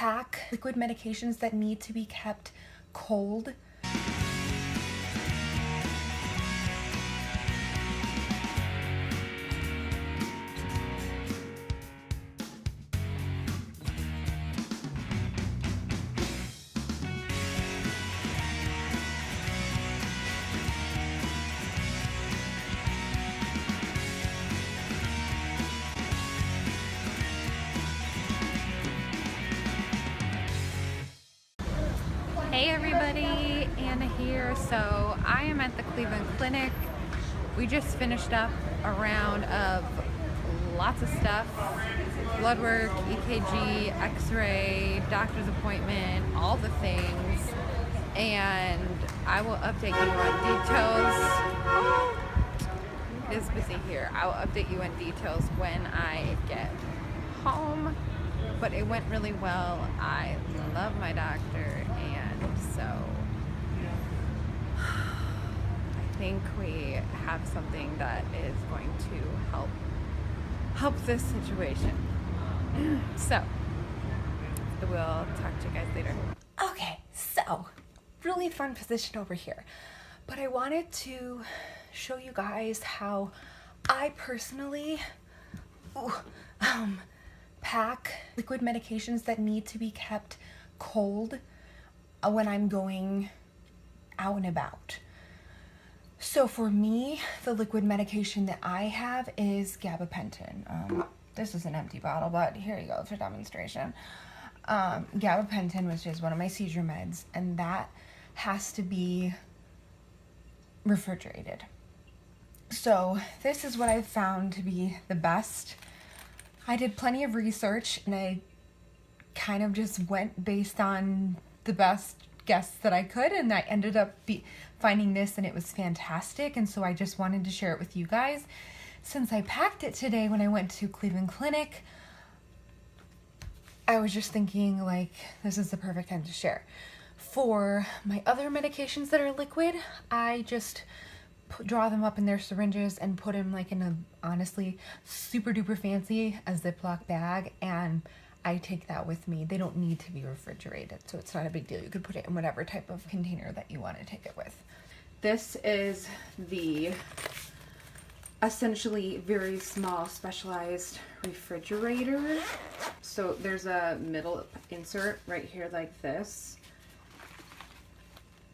pack liquid medications that need to be kept cold. Hey everybody, Anna here. So I am at the Cleveland Clinic. We just finished up a round of lots of stuff. Blood work, EKG, x-ray, doctor's appointment, all the things. And I will update you on details. It is busy here. I will update you on details when I get home. But it went really well. I love my doctor, and so I think we have something that is going to help this situation. So we'll talk to you guys later. Okay, so really fun position over here, but I wanted to show you guys how I personally pack liquid medications that need to be kept cold when I'm going out and about. So for me, the liquid medication that I have is gabapentin. This is an empty bottle, but here you go for demonstration. Gabapentin, which is one of my seizure meds, and that has to be refrigerated. So this is what I've found to be the best. I did plenty of research, and I kind of just went based on the best guess that I could, and I ended up finding this, and it was fantastic, and so I just wanted to share it with you guys. Since I packed it today when I went to Cleveland Clinic, I was just thinking, like, this is the perfect time to share. For my other medications that are liquid, I just draw them up in their syringes and put them like in a, honestly, super duper fancy a Ziploc bag, and I take that with me. They don't need to be refrigerated, so it's not a big deal. You could put it in whatever type of container that you want to take it with. This is the essentially very small specialized refrigerator. So there's a middle insert right here like this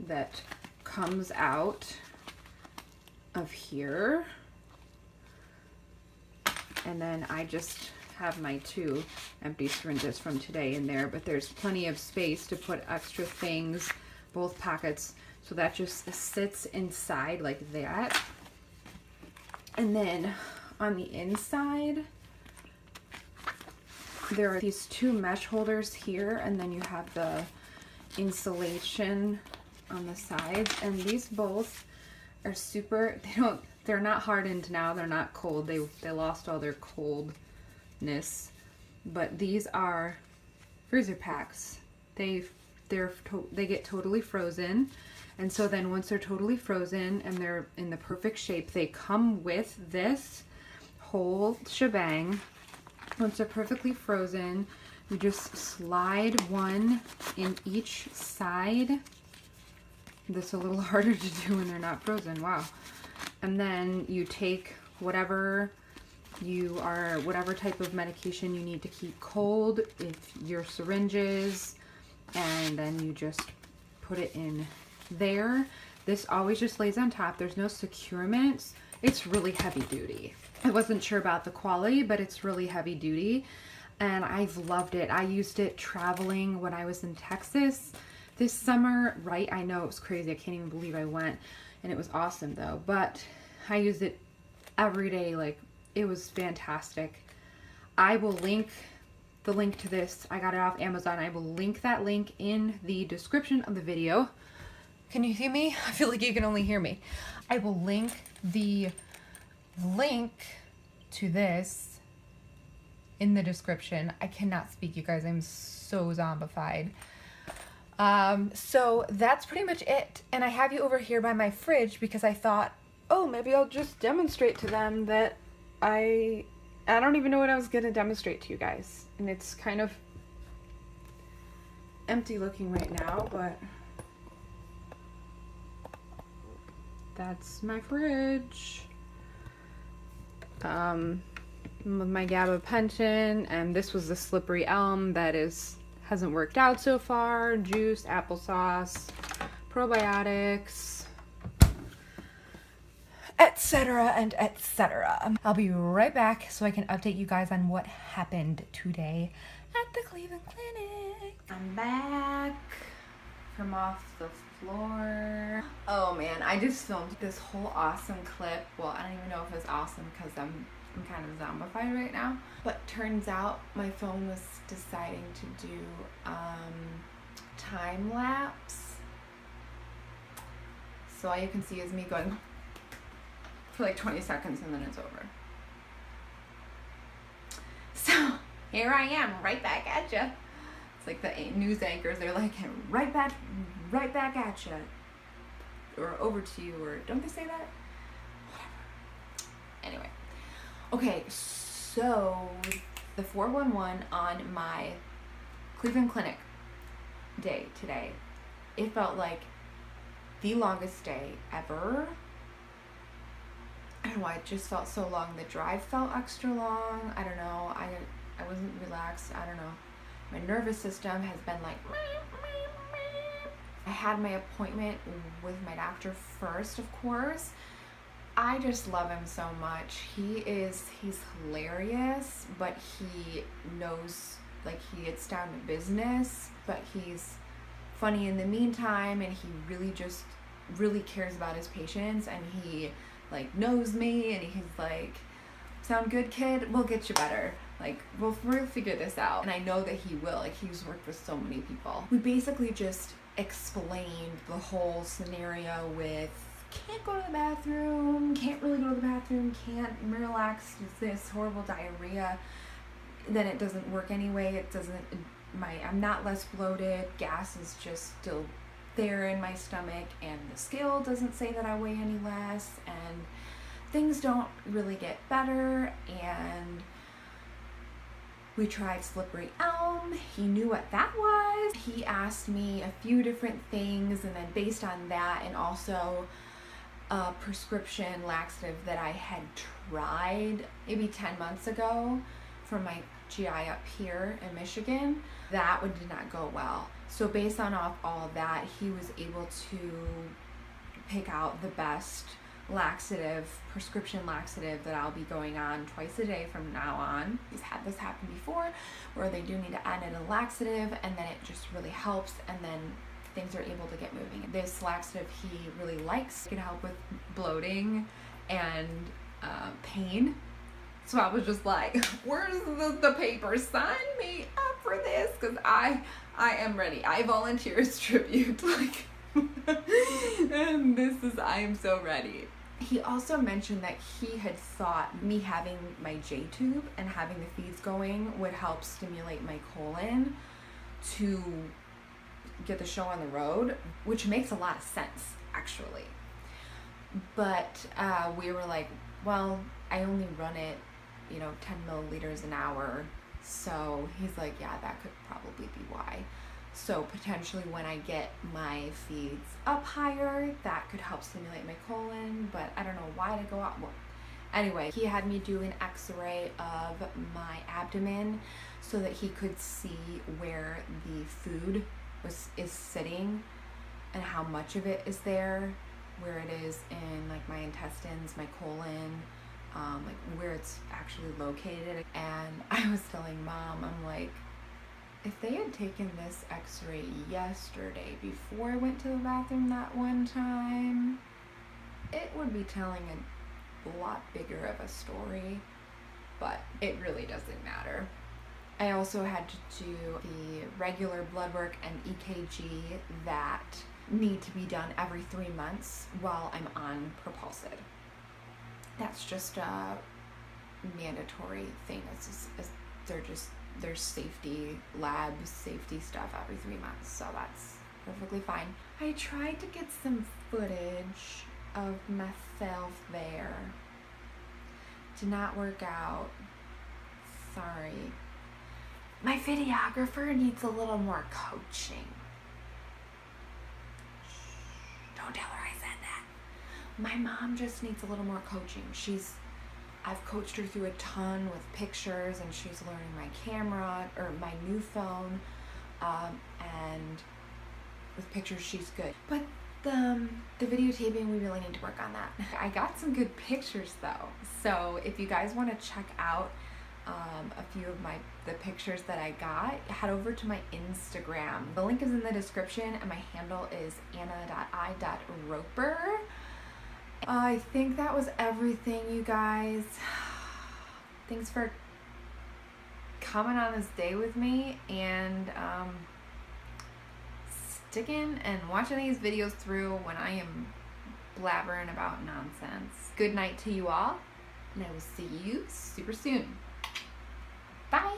that comes out of here, and then I just have my 2 empty syringes from today in there, but there's plenty of space to put extra things, both pockets, so that just sits inside like that. And then on the inside there are these 2 mesh holders here, and then you have the insulation on the sides, and these both are super, they're not hardened now, they're not cold, they lost all their coldness, but these are freezer packs. They get totally frozen, and so then once they're totally frozen and they're in the perfect shape, they come with this whole shebang. Once they're perfectly frozen, you just slide one in each side. This is a little harder to do when they're not frozen, wow. And then you take whatever type of medication you need to keep cold, if your syringes, and then you just put it in there. This always just lays on top. There's no securement. It's really heavy duty. I wasn't sure about the quality, but it's really heavy duty, and I've loved it. I used it traveling when I was in Texas this summer, right? I know, it was crazy. I can't even believe I went, and it was awesome though. But I used it every day. Like, it was fantastic. I will link the link to this. I got it off Amazon. I will link that link in the description of the video. Can you hear me? I feel like you can only hear me. I will link the link to this in the description. I cannot speak, you guys. I'm so zombified. So that's pretty much it. And I have you over here by my fridge because I thought, oh, maybe I'll just demonstrate to them that I don't even know what I was going to demonstrate to you guys. And it's kind of empty looking right now, but that's my fridge. My gabapentin, and this was the slippery elm that hasn't worked out so far. Juice, applesauce, probiotics, etc. and etc. I'll be right back so I can update you guys on what happened today at the Cleveland Clinic. I'm back from off the floor. Oh man, I just filmed this whole awesome clip. Well, I don't even know if it's awesome because I'm kind of zombified right now. But turns out my phone was deciding to do time lapse. So all you can see is me going for like 20 seconds and then it's over. So here I am, right back at ya. It's like the news anchors, they're like, right back at ya. Or over to you, or don't they say that? Whatever. Anyway. Okay, so the 411 on my Cleveland Clinic day today, it felt like the longest day ever. I don't know why, it just felt so long. The drive felt extra long. I don't know. I wasn't relaxed. I don't know. My nervous system has been like... I had my appointment with my doctor first, of course. I just love him so much. He's hilarious, but he knows, like, he gets down to business, but he's funny in the meantime, and he really cares about his patients, and he, like, knows me, and he's like, sound good, kid? We'll get you better. Like, we'll figure this out. And I know that he will. Like, he's worked with so many people. We basically just explained the whole scenario with can't go to the bathroom, can't really go to the bathroom, can't relax, this horrible diarrhea, then it doesn't work anyway. I'm not less bloated, gas is just still there in my stomach, and the scale doesn't say that I weigh any less, and things don't really get better. And we tried slippery elm. He knew what that was. He asked me a few different things, and then based on that, and also a prescription laxative that I had tried maybe 10 months ago from my GI up here in Michigan, that one did not go well. So based on all of that, he was able to pick out the best prescription laxative that I'll be going on twice a day from now on. He's had this happen before, where they do need to add in a laxative, and then it just really helps, and then things are able to get moving. This laxative he really likes. It can help with bloating and pain. So I was just like, where's the paper? Sign me up for this, because I am ready. I volunteer as tribute. Like, and I am so ready. He also mentioned that he had thought me having my J-tube and having the feeds going would help stimulate my colon to get the show on the road, which makes a lot of sense, actually. But we were like, well, I only run it, 10 milliliters an hour. So he's like, yeah, that could probably be why. So potentially when I get my feeds up higher, that could help stimulate my colon, but I don't know why to go out. Well, anyway, he had me do an x-ray of my abdomen so that he could see where the food is sitting and how much of it is there, where it is in like my intestines, my colon, like where it's actually located. And I was telling Mom, I'm like, if they had taken this x-ray yesterday before I went to the bathroom that one time, it would be telling a lot bigger of a story, but it really doesn't matter. I also had to do the regular blood work and EKG that need to be done every 3 months while I'm on Propulsid. That's just a mandatory thing. There's safety labs, safety stuff every 3 months, so that's perfectly fine. I tried to get some footage of myself there. Did not work out. Sorry. My videographer needs a little more coaching. Don't tell her I said that. My mom just needs a little more coaching. I've coached her through a ton with pictures, and she's learning my camera, or my new phone, and with pictures she's good. But the videotaping, we really need to work on that. I got some good pictures though, so if you guys want to check out a few of the pictures that I got, head over to my Instagram. The link is in the description, and my handle is anna.i.roper. I think that was everything, you guys. Thanks for coming on this day with me, and sticking and watching these videos through when I am blabbering about nonsense. Good night to you all, and I will see you super soon. Bye.